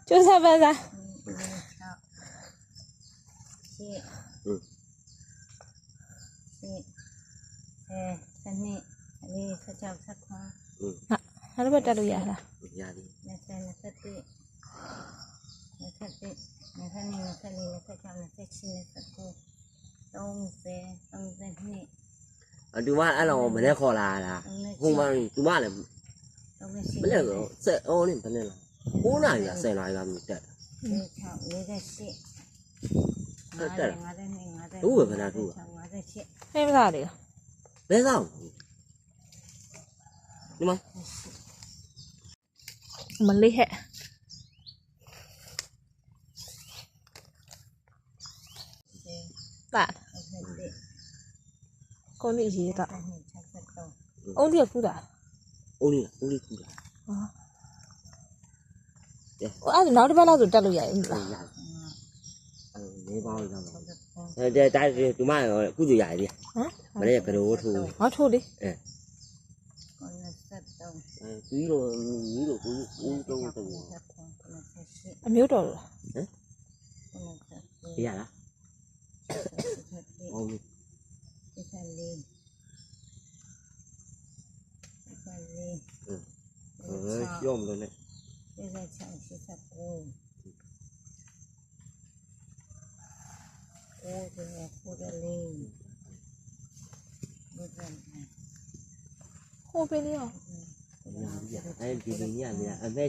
就啥办啥？还是不带路呀啦？တူမအဲ့လောမနေ့ခေါ်လာတာဟိုမှာတူမလည်းမနေ့ကဆက်အော်နေဘယ်နဲ့လဲ9နာရီက10နာရီကမြတက်တက်တူပဲခဏတူဟဲ့မသားလေဘယ်ဆောင်ဒီမှာမလေးဟဲ့တာကိုနေရေးတာအုံးတည်းဖူးတာဦးလေးဖူးတာအဲ့ဒါနောက်တစ်ပတ်လောက်ဆိုတက်လို့ရတယ်မလားနေပါဦးတော့တဲ့တိုင်းတူမကုသရရည်မနေ့ကတို့ထိုးဟောထိုးလေပြီးတော့ညီတို့ဦးတော့အမျိုးတော်လို့ရလားဟုတ်ပြီရောမလို့နဲ့ဟိုပေးလေးရောအဲ့ဒီညနေအမေ